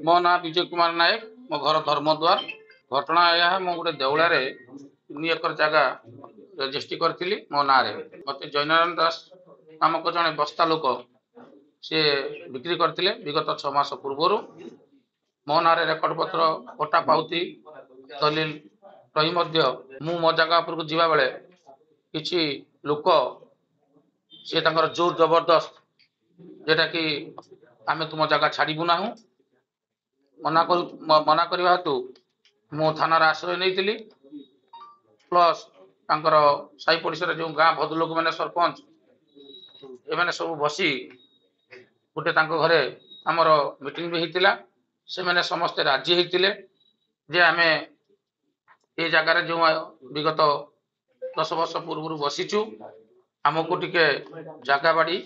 मो ना विजय कुमार नायक मो घर धर्मद्वार घटना यह मो गोटे देउला 3 एकर जगह रजिस्ट्री करी मो ना मत जैनारायण दास नामक जड़े बस्ता लोक सी बिक्री करते विगत 6 मास पूर्व मो ना रेकर्ड पत्र पट्टा पाउती दलिल रही मु मो जगह उपरको जीवा बेले किछि लोक सी जोर जबरदस्त जेटा कि आमे तुम जगह छाड़बू ना मना करने हेतु मु थानार आश्रय नहीं प्लस साई पड़ोसा जो गाँ भद्रलोक मैंने सरपंच एमाने सब बसी गोटे घरे आमर मीटिंग भी होता से मैंने समस्ते राजी होते जे आमे ये जगार जो विगत 10 वर्ष पूर्व बसीचु आमको टिके जगह बाड़ी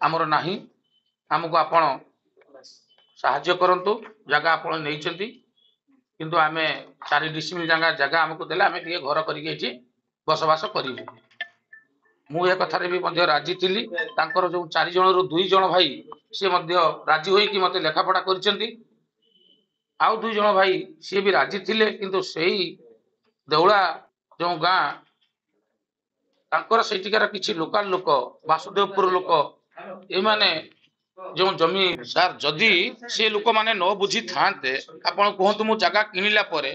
आमर नाही आमको आपण साहाଯ୍ୟ करंतु जगह आपण नहीं किंतु आमे 4 डिसिमिल जगह आमको देले आमे टिके घर करके बसवास करूँ मु ए कथार भी राजी थी जो 4 जन रु 2 जन भाई सी राजी होइकी मते लेखापढ़ा कर आउ 2 जन भाई सी भी राजी थिले किंतु सही देउला जो गाँ तांकर सेठिकार किछि लोकल लोक वासुदेवपुर लोक एमाने जो जमी सार जदि से लोक माने न बुझी थांते आपण कहतु मु जगह किनिला परे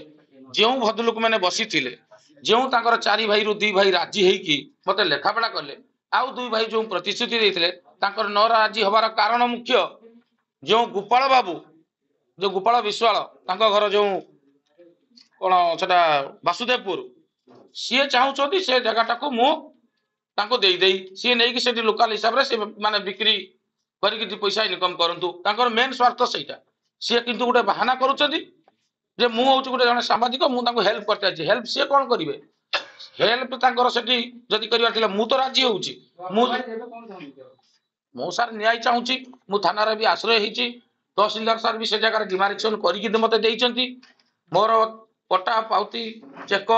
जो भद्रलोक मैंने बसी थिले जो तांकर 4 भाई रु 2 भाई राजी हेकी मते लेखापड़ा कले आउ 2 भाई जो प्रतिश्रुति देथिले तांकर न राजी हबार कारण मुख्य जो गोपाल बाबू जो गोपाल विश्वाल तांको घर जो कोन सेटा वासुदेवपुर सी चाहूँ से जगह को मु दे सी नहीं कि लोकाल हिसाब से माने बिक्री करके पैसा इनकम करूँ मेन स्वार्थ सहीटा सी किंतु गोटे बाहाना करुँच मु हूँ गोटे जन सामाजिक मुझे हेल्प करते हेल्प सी कौन करेंगे हेल्प से जदि कर मु तो राजी हूँ मु सार न्याय चाहूँगी मु थाना भी आश्रय होती तहसिलदार सार भी से जगह डिमारेक्शन करके मत मोर पट्टा पाउती चेक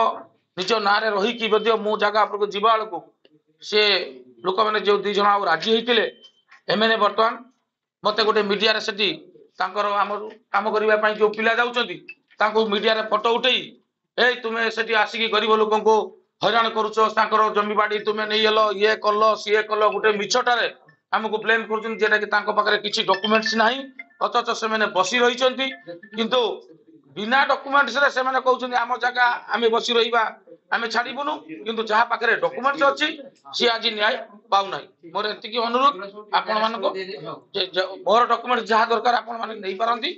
निज ना रही मो जगह आपको जीवा बेलू सी लोक मैंने जो 2 जन आ राजी होते एमएनए बर्तमान मत गोटे मीडिया से आम काम करने जो पिला जाऊँ मीडिया रे फोटो उठे ए तुम्हें से आसिक गरीब लोक को हैरान करुच जमी बाड़ी तुम्हें नहीं हेल ये कल सी कल गोटे मिछटारे आमको ब्लेम कर किसी डॉक्यूमेंट्स ना अथच से मैंने बसी रही किंतु बिना डॉक्यूमेंट्स रे से मैंने कहते आम जगह आम बसी रहा आम छाड़बुनु किंतु जहाँ पाखे डॉक्यूमेंट्स अच्छी सी आज न्याय पाऊना मोर एति अनुरोध आपण मान मोर डॉक्यूमेंट जहाँ दरकार आपण मैंने नहीं पारती